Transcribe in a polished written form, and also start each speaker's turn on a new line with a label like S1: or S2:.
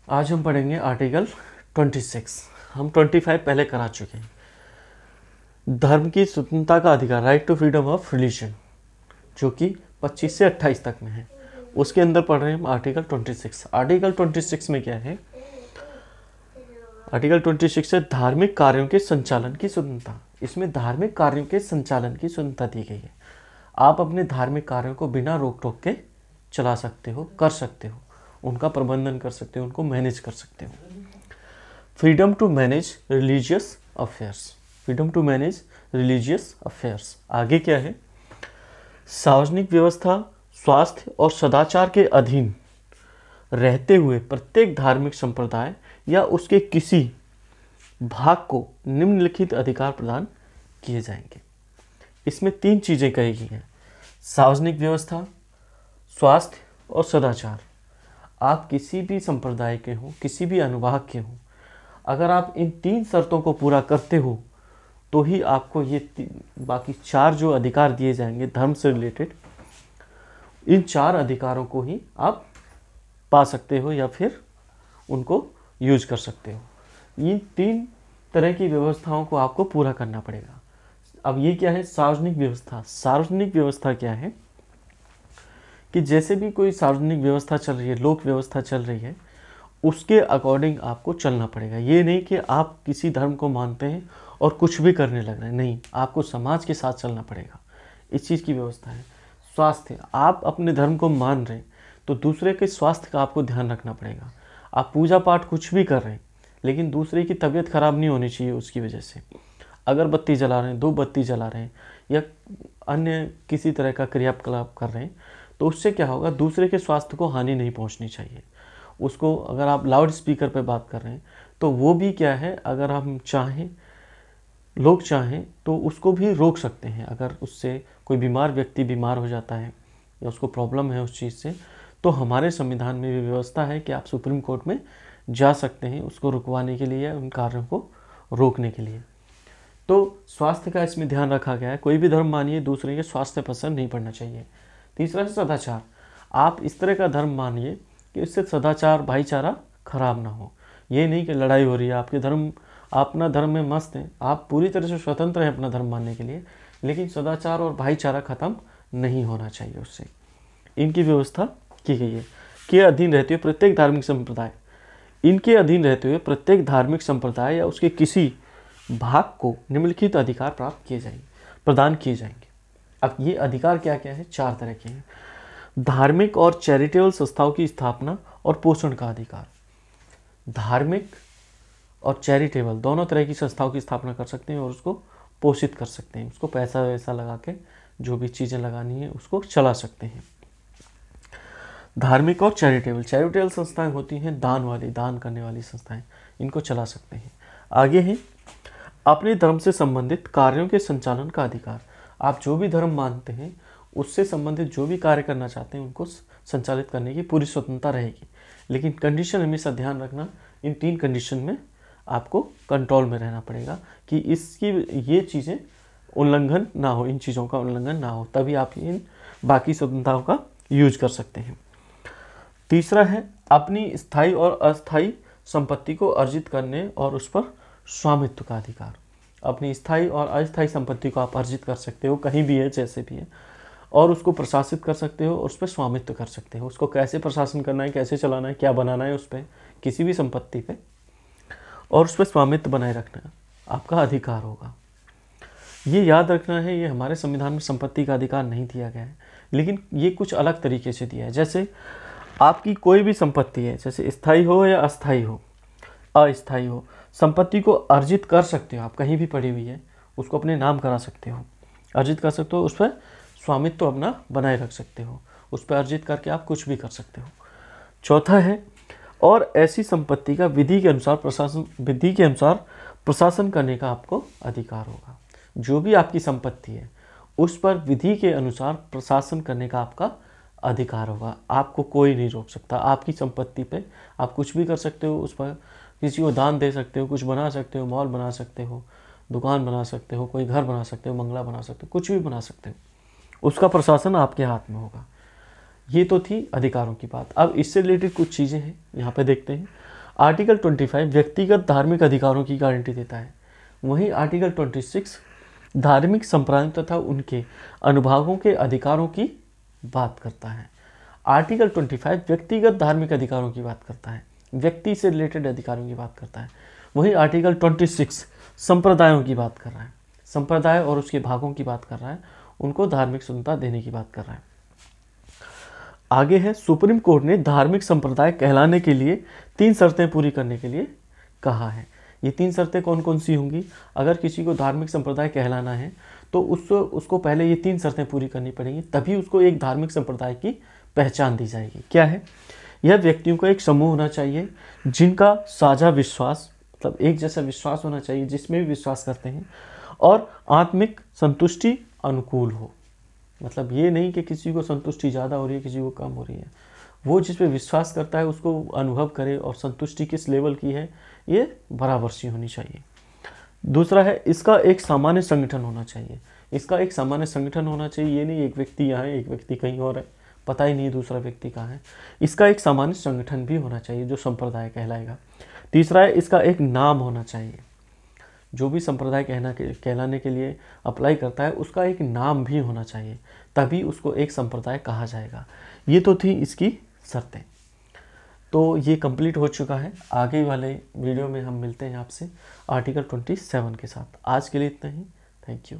S1: आज हम पढ़ेंगे आर्टिकल 26। हम 25 पहले करा चुके हैं। धर्म की स्वतंत्रता का अधिकार, right to freedom of religion, जो कि 25 से 28 तक में है। उसके अंदर पढ़ रहे हैं हम आर्टिकल 26। आर्टिकल 26 में क्या है? आर्टिकल 26 है धार्मिक कार्यों के संचालन की स्वतंत्रता। इसमें धार्मिक कार्यों के संचालन की स्वतंत्रता दी गई है। आप अपने धार्मिक कार्यों को बिना रोक टोक के चला सकते हो, कर सकते हो, उनका प्रबंधन कर सकते हो, उनको मैनेज कर सकते हो। Freedom to manage religious affairs, freedom to manage religious affairs. आगे क्या है? सार्वजनिक व्यवस्था, स्वास्थ्य और सदाचार के अधीन रहते हुए प्रत्येक धार्मिक संप्रदाय या उसके किसी भाग को निम्नलिखित अधिकार प्रदान किए जाएंगे। इसमें 3 चीज़ें कही गई हैं: सार्वजनिक व्यवस्था, स्वास्थ्य और सदाचार। आप किसी भी संप्रदाय के हो, किसी भी अनुभाग के हो, अगर आप इन 3 शर्तों को पूरा करते हो तो ही आपको ये बाकी 4 जो अधिकार दिए जाएंगे धर्म से रिलेटेड, इन 4 अधिकारों को ही आप पा सकते हो या फिर उनको यूज कर सकते हो। इन 3 तरह की व्यवस्थाओं को आपको पूरा करना पड़ेगा। अब ये क्या है? सार्वजनिक व्यवस्था। सार्वजनिक व्यवस्था क्या है कि जैसे भी कोई सार्वजनिक व्यवस्था चल रही है, लोक व्यवस्था चल रही है, उसके अकॉर्डिंग आपको चलना पड़ेगा। ये नहीं कि आप किसी धर्म को मानते हैं और कुछ भी करने लग रहे हैं, नहीं, आपको समाज के साथ चलना पड़ेगा। इस चीज़ की व्यवस्था है। स्वास्थ्य, आप अपने धर्म को मान रहे हैं तो दूसरे के स्वास्थ्य का आपको ध्यान रखना पड़ेगा। आप पूजा पाठ कुछ भी कर रहे हैं लेकिन दूसरे की तबीयत खराब नहीं होनी चाहिए उसकी वजह से। अगर बत्ती जला रहे हैं, 2 बत्ती जला रहे हैं या अन्य किसी तरह का क्रियाकलाप कर रहे हैं तो उससे क्या होगा? दूसरे के स्वास्थ्य को हानि नहीं पहुंचनी चाहिए। उसको अगर आप लाउड स्पीकर पे बात कर रहे हैं तो वो भी क्या है, अगर हम चाहें, लोग चाहें तो उसको भी रोक सकते हैं। अगर उससे कोई बीमार व्यक्ति बीमार हो जाता है या उसको प्रॉब्लम है उस चीज़ से, तो हमारे संविधान में भी व्यवस्था है कि आप सुप्रीम कोर्ट में जा सकते हैं उसको रुकवाने के लिए या उन कार्यों को रोकने के लिए। तो स्वास्थ्य का इसमें ध्यान रखा गया है। कोई भी धर्म मानिए, दूसरे के स्वास्थ्य पर असर नहीं पड़ना चाहिए। तीसरा है सदाचार। आप इस तरह का धर्म मानिए कि इससे सदाचार, भाईचारा खराब ना हो। ये नहीं कि लड़ाई हो रही है, आपके धर्म, अपना धर्म में मस्त हैं, आप पूरी तरह से स्वतंत्र हैं अपना धर्म मानने के लिए, लेकिन सदाचार और भाईचारा खत्म नहीं होना चाहिए उससे। इनकी व्यवस्था की गई है। के अधीन रहते हुए प्रत्येक धार्मिक संप्रदाय, इनके अधीन रहते हुए प्रत्येक धार्मिक संप्रदाय या उसके किसी भाग को निम्नलिखित अधिकार प्राप्त किए जाएंगे, प्रदान किए जाएंगे। अब ये अधिकार क्या क्या है? 4 तरह के हैं। धार्मिक और चैरिटेबल संस्थाओं की स्थापना और पोषण का अधिकार। धार्मिक और चैरिटेबल दोनों तरह की संस्थाओं की स्थापना कर सकते हैं और उसको पोषित कर सकते हैं। उसको पैसा वैसा लगा के जो भी चीज़ें लगानी है उसको चला सकते हैं। धार्मिक और चैरिटेबल संस्थाएं होती हैं दान वाली, दान करने वाली संस्थाएं, इनको चला सकते हैं। आगे है अपने धर्म से संबंधित कार्यों के संचालन का अधिकार। आप जो भी धर्म मानते हैं उससे संबंधित जो भी कार्य करना चाहते हैं उनको संचालित करने की पूरी स्वतंत्रता रहेगी, लेकिन कंडीशन हमेशा ध्यान रखना, इन 3 कंडीशन में आपको कंट्रोल में रहना पड़ेगा कि इसकी ये चीज़ें उल्लंघन ना हो, इन चीज़ों का उल्लंघन ना हो, तभी आप इन बाकी स्वतंत्रताओं का यूज कर सकते हैं। तीसरा है अपनी स्थायी और अस्थायी संपत्ति को अर्जित करने और उस पर स्वामित्व का अधिकार। अपनी स्थायी और अस्थायी संपत्ति को आप अर्जित कर सकते हो, कहीं भी है, जैसे भी है, और उसको प्रशासित कर सकते हो और उस पर स्वामित्व कर सकते हो। उसको कैसे प्रशासन करना है, कैसे चलाना है, क्या बनाना है उस पर, किसी भी संपत्ति पे, और उस पर स्वामित्व बनाए रखना आपका अधिकार होगा। ये याद रखना है, ये हमारे संविधान में संपत्ति का अधिकार नहीं दिया गया है, लेकिन ये कुछ अलग तरीके से दिया है। जैसे आपकी कोई भी संपत्ति है, जैसे स्थायी हो या अस्थायी हो, अस्थायी हो, संपत्ति को अर्जित कर सकते हो आप, कहीं भी पड़ी हुई है उसको अपने नाम करा सकते हो, अर्जित कर सकते हो, उस पर स्वामित्व अपना बनाए रख सकते हो, उस पर अर्जित करके आप कुछ भी कर सकते हो। चौथा है और ऐसी संपत्ति का विधि के अनुसार प्रशासन करने का आपको अधिकार होगा। जो भी आपकी संपत्ति है उस पर विधि के अनुसार प्रशासन करने का आपका अधिकार होगा। आपको कोई नहीं रोक सकता। आपकी संपत्ति पे आप कुछ भी कर सकते हो, उस पर किसी को दान दे सकते हो, कुछ बना सकते हो, मॉल बना सकते हो, दुकान बना सकते हो, कोई घर बना सकते हो, बंगला बना सकते हो, कुछ भी बना सकते हो, उसका प्रशासन आपके हाथ में होगा। ये तो थी अधिकारों की बात। अब इससे रिलेटेड कुछ चीज़ें हैं, यहाँ पे देखते हैं। आर्टिकल 25 व्यक्तिगत धार्मिक अधिकारों की गारंटी देता है। वहीं आर्टिकल 26 धार्मिक संप्रदायों तथा उनके अनुभागों के अधिकारों की बात करता है। आर्टिकल 25 व्यक्तिगत धार्मिक अधिकारों की बात करता है, व्यक्ति से रिलेटेड अधिकारों की बात करता है। वहीं आर्टिकल 26 संप्रदायों की बात कर रहा है, संप्रदाय और उसके भागों की बात कर रहा है, उनको धार्मिक स्वतंत्रता देने की बात कर रहा है। आगे है, सुप्रीम कोर्ट ने धार्मिक संप्रदाय कहलाने के लिए 3 शर्तें पूरी करने के लिए कहा है। ये 3 शर्तें कौन कौन सी होंगी? अगर किसी को धार्मिक संप्रदाय कहलाना है तो उसको पहले ये 3 शर्तें पूरी करनी पड़ेंगी, तभी उसको एक धार्मिक संप्रदाय की पहचान दी जाएगी। क्या है? यह व्यक्तियों का एक समूह होना चाहिए जिनका साझा विश्वास, मतलब एक जैसा विश्वास होना चाहिए, जिसमें भी विश्वास करते हैं, और आत्मिक संतुष्टि अनुकूल हो। मतलब ये नहीं कि किसी को संतुष्टि ज़्यादा हो रही है, किसी को कम हो रही है। वो जिस पे विश्वास करता है उसको अनुभव करे, और संतुष्टि किस लेवल की है ये बराबर सी होनी चाहिए। दूसरा है, इसका एक सामान्य संगठन होना चाहिए। इसका एक सामान्य संगठन होना चाहिए, ये नहीं एक व्यक्ति यहाँ है एक व्यक्ति कहीं और है, पता ही नहीं दूसरा व्यक्ति कहाँ है। इसका एक सामान्य संगठन भी होना चाहिए जो संप्रदाय कहलाएगा। तीसरा है, इसका एक नाम होना चाहिए। जो भी संप्रदाय कहलाने के लिए अप्लाई करता है उसका एक नाम भी होना चाहिए, तभी उसको एक संप्रदाय कहा जाएगा। ये तो थी इसकी शर्तें। तो ये कंप्लीट हो चुका है। आगे वाले वीडियो में हम मिलते हैं आपसे आर्टिकल 27 के साथ। आज के लिए इतना ही। Thank you.